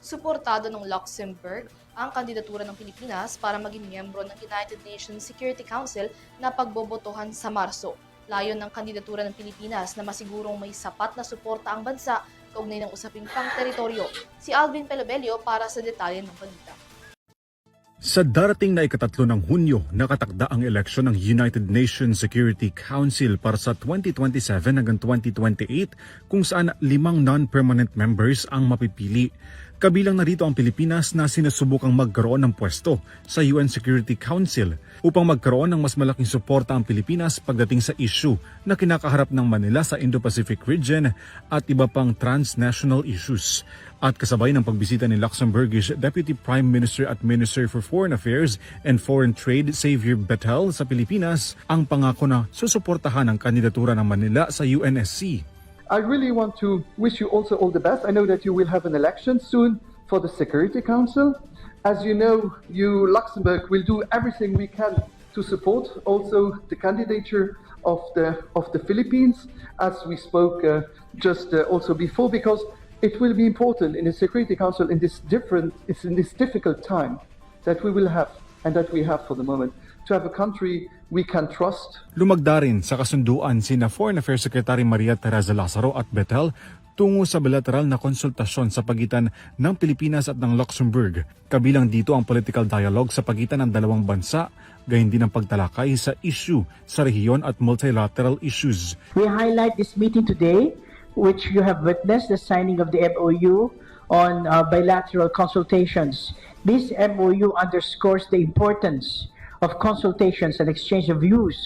Suportado ng Luxembourg ang kandidatura ng Pilipinas para maging miyembro ng United Nations Security Council na pagbobotohan sa Marso. Layon ng kandidatura ng Pilipinas na masigurong may sapat na suporta ang bansa kaugnay ng usaping pang-teritoryo. Si Alvin Pelobelio para sa detalye ng balita. Sa darating na ikatatlo ng Hunyo, nakatakda ang eleksyon ng United Nations Security Council para sa 2027 hanggang 2028 kung saan 5 non-permanent members ang mapipili. Kabilang na rito ang Pilipinas na sinusubukang magkaroon ng pwesto sa UN Security Council upang magkaroon ng mas malaking suporta ang Pilipinas pagdating sa issue na kinakaharap ng Manila sa Indo-Pacific region at iba pang transnational issues. At kasabay ng pagbisita ni Luxembourgish Deputy Prime Minister at Minister for Foreign Affairs and Foreign Trade Xavier Bettel sa Pilipinas, ang pangako na susuportahan ang kandidatura ng Manila sa UNSC. I really want to wish you also all the best. I know that you will have an election soon for the Security Council. As you know, Luxembourg will do everything we can to support also the candidature of the Philippines, as we spoke just also before, because it will be important in the Security Council in this difficult time that we will have and that we have for the moment, to have a country we can trust. Lumagda rin sa kasunduan sina Foreign Affairs Secretary Maria Teresa Lazaro at Bettel tungo sa bilateral na konsultasyon sa pagitan ng Pilipinas at ng Luxembourg. Kabilang dito ang political dialogue sa pagitan ng dalawang bansa, gayon din ang pagtalakay sa issue sa rehiyon at multilateral issues. We highlight this meeting today, which you have witnessed the signing of the MOU on bilateral consultations. This MOU underscores the importance of consultations and exchange of views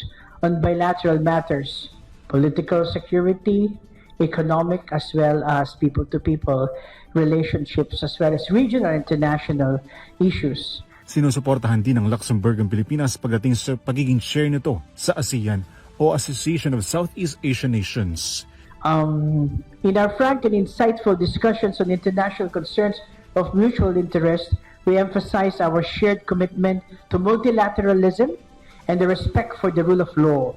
on bilateral matters, political security, economic, as well as people-to-people relationships, as well as regional and international issues. Sinusuportahan din ng Luxembourg ang Pilipinas pagdating sa pagiging chair nito sa ASEAN o Association of Southeast Asian Nations. In our frank and insightful discussions on international concerns of mutual interest, we emphasize our shared commitment to multilateralism and the respect for the rule of law.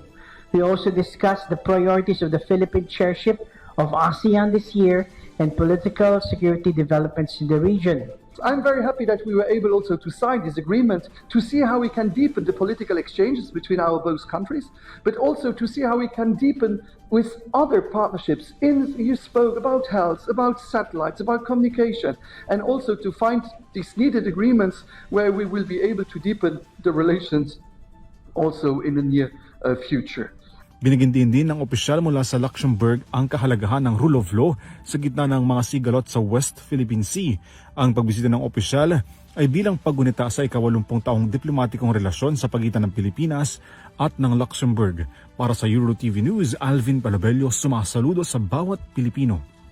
We also discussed the priorities of the Philippine chairship of ASEAN this year and political security developments in the region. I'm very happy that we were able also to sign this agreement to see how we can deepen the political exchanges between our both countries, but also to see how we can deepen with other partnerships. You spoke about health, about satellites, about communication, and also to find these needed agreements where we will be able to deepen the relations also in the near future. Binigyan din ng opisyal mula sa Luxembourg ang kahalagahan ng rule of law sa gitna ng mga sigalot sa West Philippine Sea. Ang pagbisita ng opisyal ay bilang paggunita sa 80 taong diplomatikong relasyon sa pagitan ng Pilipinas at ng Luxembourg. Para sa EuroTV News, Alvin Pelobelio sumasaludo sa bawat Pilipino.